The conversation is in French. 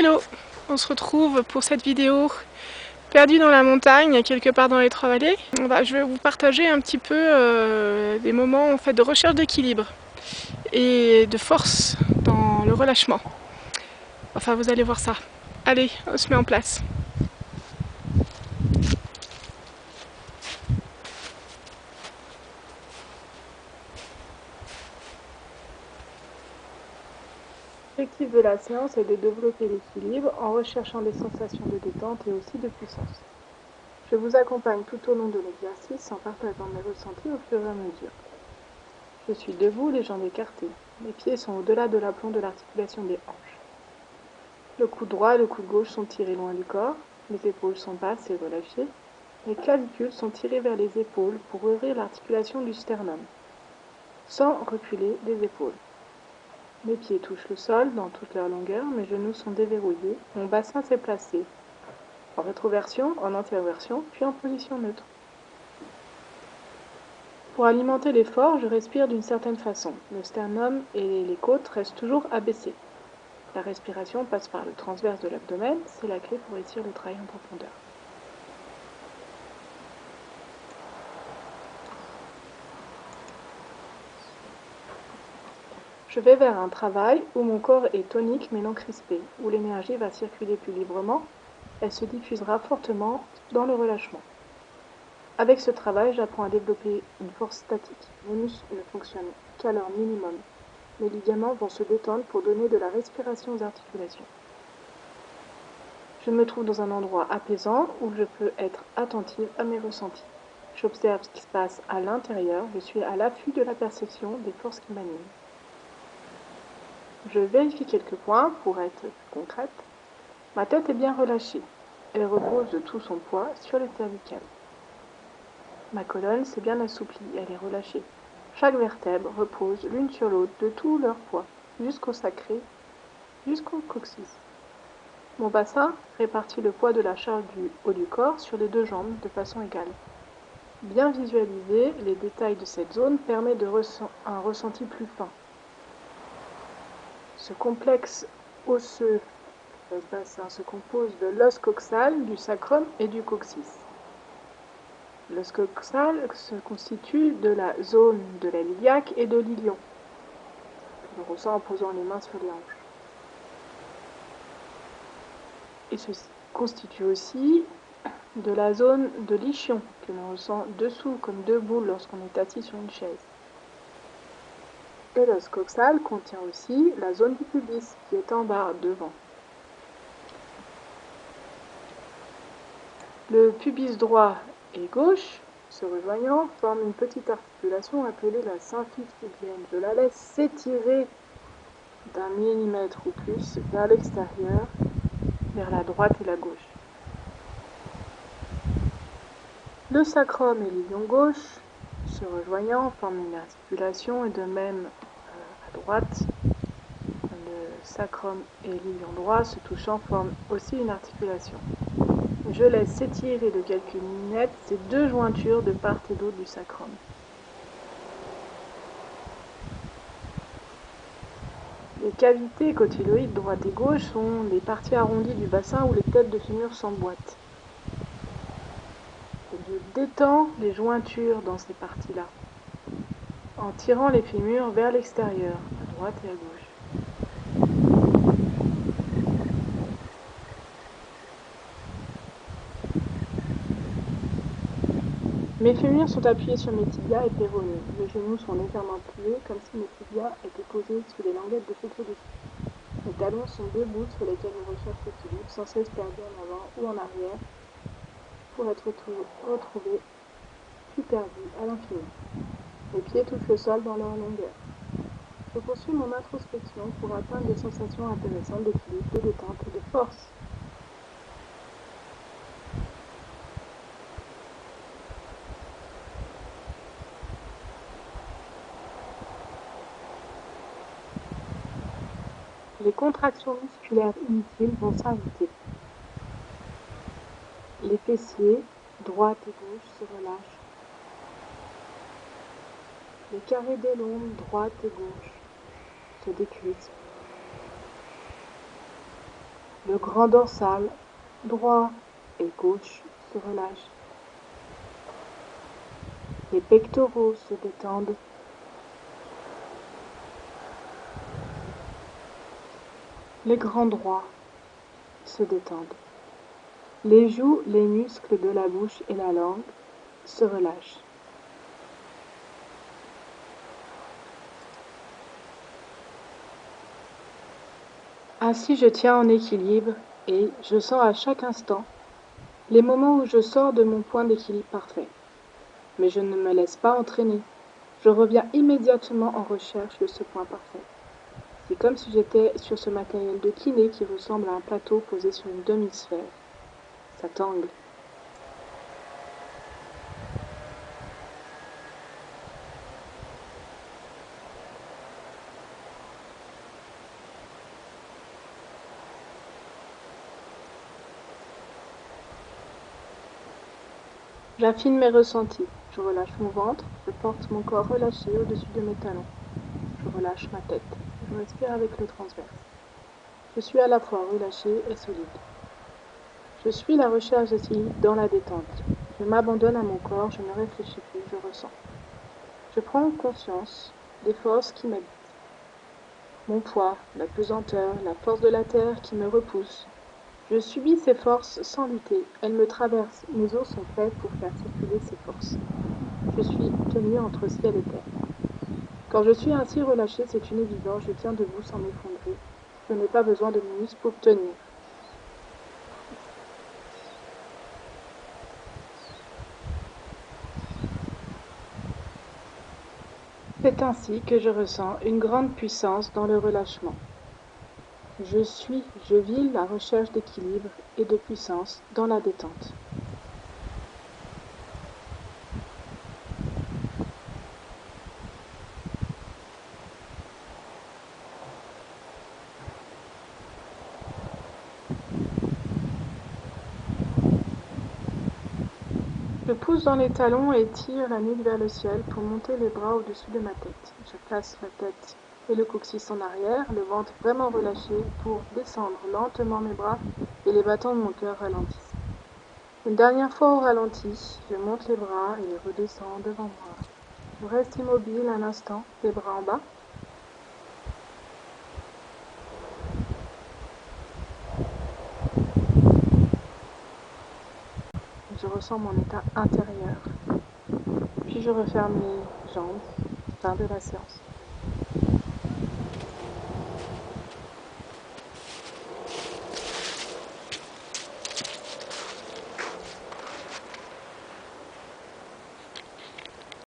Hello, on se retrouve pour cette vidéo perdue dans la montagne, quelque part dans les Trois-Vallées. Je vais vous partager un petit peu des moments en fait, de recherche d'équilibre et de force dans le relâchement. Enfin, vous allez voir ça. Allez, on se met en place. L'objectif de la séance est de développer l'équilibre en recherchant des sensations de détente et aussi de puissance. Je vous accompagne tout au long de l'exercice en partageant mes ressentis au fur et à mesure. Je suis debout, les jambes écartées. Mes pieds sont au-delà de l'aplomb de l'articulation des hanches. Le coude droit et le coude gauche sont tirés loin du corps. Les épaules sont basses et relâchées. Les clavicules sont tirées vers les épaules pour ouvrir l'articulation du sternum, sans reculer les épaules. Mes pieds touchent le sol dans toute leur longueur, mes genoux sont déverrouillés, mon bassin s'est placé en rétroversion, en antéroversion, puis en position neutre. Pour alimenter l'effort, je respire d'une certaine façon. Le sternum et les côtes restent toujours abaissés. La respiration passe par le transverse de l'abdomen, c'est la clé pour réussir le travail en profondeur. Je vais vers un travail où mon corps est tonique mais non crispé, où l'énergie va circuler plus librement, elle se diffusera fortement dans le relâchement. Avec ce travail, j'apprends à développer une force statique. Mes muscles ne fonctionnent qu'à leur minimum. Mes ligaments vont se détendre pour donner de la respiration aux articulations. Je me trouve dans un endroit apaisant où je peux être attentive à mes ressentis. J'observe ce qui se passe à l'intérieur, je suis à l'affût de la perception des forces qui m'animent. Je vérifie quelques points pour être plus concrète. Ma tête est bien relâchée. Elle repose de tout son poids sur les cervicales. Ma colonne s'est bien assouplie, elle est relâchée. Chaque vertèbre repose l'une sur l'autre de tout leur poids, jusqu'au sacré, jusqu'au coccyx. Mon bassin répartit le poids de la charge du haut du corps sur les deux jambes de façon égale. Bien visualiser les détails de cette zone permet un ressenti plus fin. Ce complexe osseux de ce bassin se compose de l'os coxal, du sacrum et du coccyx. L'os coxal se constitue de la zone de la iliaque et de l'ilion. Je le ressens en posant les mains sur les hanches. Et se constitue aussi de la zone de l'ischion, que l'on ressent dessous comme deux boules lorsqu'on est assis sur une chaise. Et l'os coxal contient aussi la zone du pubis, qui est en bas, devant. Le pubis droit et gauche, se rejoignant, forment une petite articulation appelée la symphyse pubienne. Je la laisse s'étirer d'un millimètre ou plus vers l'extérieur, vers la droite et la gauche. Le sacrum et l'ilion gauche, se rejoignant, forment une articulation et de même à droite, le sacrum et l'ilion droit se touchant forment aussi une articulation. Je laisse s'étirer de quelques millimètres ces deux jointures de part et d'autre du sacrum. Les cavités cotyloïdes droite et gauche sont les parties arrondies du bassin où les têtes de fémur s'emboîtent. Je détends les jointures dans ces parties-là, en tirant les fémurs vers l'extérieur, à droite et à gauche. Mes fémurs sont appuyés sur mes tibias et péronées. Mes genoux sont légèrement pliés, comme si mes tibias étaient posés sur les languettes de fécaux dessus. Mes talons sont deux bouts sur lesquels je recherche l'équilibre, sans cesse perdu en avant ou en arrière, pour être retrouvé puis perdu à l'infini. Mes pieds touchent le sol dans leur longueur. Je poursuis mon introspection pour atteindre des sensations intéressantes d'équilibre, de détente et de force. Les contractions musculaires inutiles vont s'inviter. Les fessiers, droite et gauche, se relâchent. Les carrés des lombes, droite et gauche, se décrispent. Le grand dorsal, droit et gauche, se relâche. Les pectoraux se détendent. Les grands droits se détendent. Les joues, les muscles de la bouche et la langue se relâchent. Ainsi je tiens en équilibre et je sens à chaque instant les moments où je sors de mon point d'équilibre parfait. Mais je ne me laisse pas entraîner. Je reviens immédiatement en recherche de ce point parfait. C'est comme si j'étais sur ce matériel de kiné qui ressemble à un plateau posé sur une demi-sphère. Ça tangue. J'affine mes ressentis. Je relâche mon ventre, je porte mon corps relâché au-dessus de mes talons. Je relâche ma tête. Je respire avec le transverse. Je suis à la fois relâché et solide. Je suis la recherche d'équilibre dans la détente. Je m'abandonne à mon corps, je ne réfléchis plus, je ressens. Je prends conscience des forces qui m'habitent. Mon poids, la pesanteur, la force de la terre qui me repousse. Je subis ces forces sans lutter. Elles me traversent. Mes os sont faits pour faire circuler ces forces. Je suis tenue entre ciel et terre. Quand je suis ainsi relâchée, c'est une évidence. Je tiens debout sans m'effondrer. Je n'ai pas besoin de muscles pour tenir. C'est ainsi que je ressens une grande puissance dans le relâchement. Je vis la recherche d'équilibre et de puissance dans la détente. Je pousse dans les talons et tire la nuque vers le ciel pour monter les bras au-dessus de ma tête. Je place la tête et le coccyx en arrière, le ventre vraiment relâché pour descendre lentement mes bras et les battants de mon cœur ralentissent. Une dernière fois au ralenti, je monte les bras et les redescends devant moi. Je reste immobile un instant, les bras en bas. Je ressens mon état intérieur. Puis je referme les jambes. Fin de la séance.